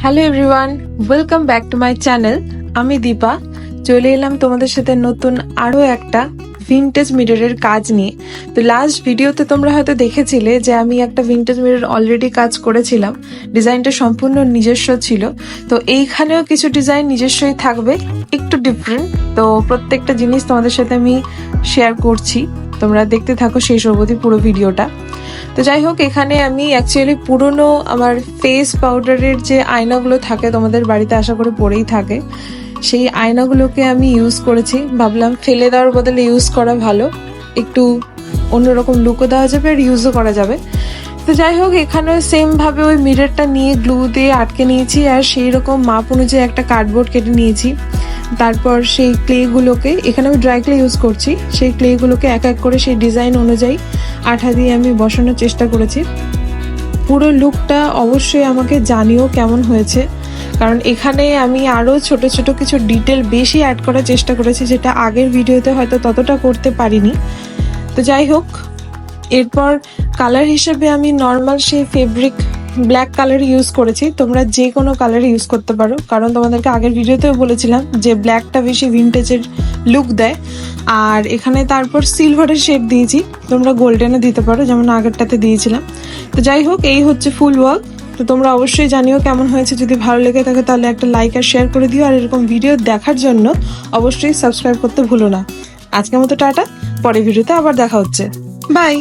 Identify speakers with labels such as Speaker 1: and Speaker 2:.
Speaker 1: Hello everyone, welcome back to my channel. আমি দীপা চলে এলাম তোমাদের সাথে নতুন আরো একটা ভিনটেজ মিররের কাজ নিয়ে। তো লাস্ট ভিডিওতে তোমরা হয়তো দেখেছিলে যে আমি একটা ভিনটেজ মিরর অলরেডি কাজ করেছিলাম, ডিজাইনটা সম্পূর্ণ নিজস্ব ছিল। তো এইখানেও কিছু ডিজাইন নিজস্বই থাকবে, একটু ডিফারেন্ট। তো প্রত্যেকটা জিনিস তোমাদের সাথে আমি শেয়ার করছি, তোমরা দেখতে থাকো শেষ অবধি পুরো ভিডিওটা। তো যাই হোক, এখানে আমি অ্যাকচুয়ালি পুরনো আমার ফেস পাউডারের যে আয়নাগুলো থাকে তোমাদের বাড়িতে আশা করে পড়েই থাকে, সেই আয়নাগুলোকে আমি ইউজ করেছি। ভাবলাম ফেলে দেওয়ার বদলে ইউজ করা ভালো, একটু অন্যরকম লুকও দেওয়া যাবে আর ইউজও করা যাবে। তো যাই হোক, এখানেও সেম ভাবে ওই মিররটা নিয়ে গ্লু দিয়ে আটকে নিয়েছি, আর সেই রকম মাপ অনুযায়ী একটা কার্ডবোর্ড কেটে নিয়েছি। তারপর সেই ক্লেগুলোকে, এখানে আমি ড্রাই ক্লে ইউজ করছি, সেই ক্লেগুলোকে এক এক করে সেই ডিজাইন অনুযায়ী আঠা দিয়ে আমি বসানোর চেষ্টা করেছি। পুরো লুকটা অবশ্যই আমাকে জানিও কেমন হয়েছে, কারণ এখানে আমি আরও ছোট ছোট কিছু ডিটেল বেশি অ্যাড করার চেষ্টা করেছি, যেটা আগের ভিডিওতে হয়তো ততটা করতে পারিনি। তো যাই হোক, এরপর কালার হিসেবে আমি নর্মাল সেই ফেব্রিক ব্ল্যাক কালার ইউজ করেছি। তোমরা যে কোনো কালার ইউজ করতে পারো, কারণ তোমাদেরকে আগের ভিডিওতেও বলেছিলাম যে ব্ল্যাকটা বেশি ভিনটেজের লুক দেয়। আর এখানে তারপর সিলভারের শেড দিয়েছি, তোমরা গোল্ডেনে দিতে পারো যেমন আগেরটাতে দিয়েছিলাম। তো যাই হোক, এই হচ্ছে ফুল ওয়ার্ক। তো তোমরা অবশ্যই জানিও কেমন হয়েছে, যদি ভালো লেগে থাকে তাহলে একটা লাইক আর শেয়ার করে দিও। আর এরকম ভিডিও দেখার জন্য অবশ্যই সাবস্ক্রাইব করতে ভুলো না। আজকের মতো টাটা, পরের ভিডিওতে আবার দেখা হচ্ছে, বাই।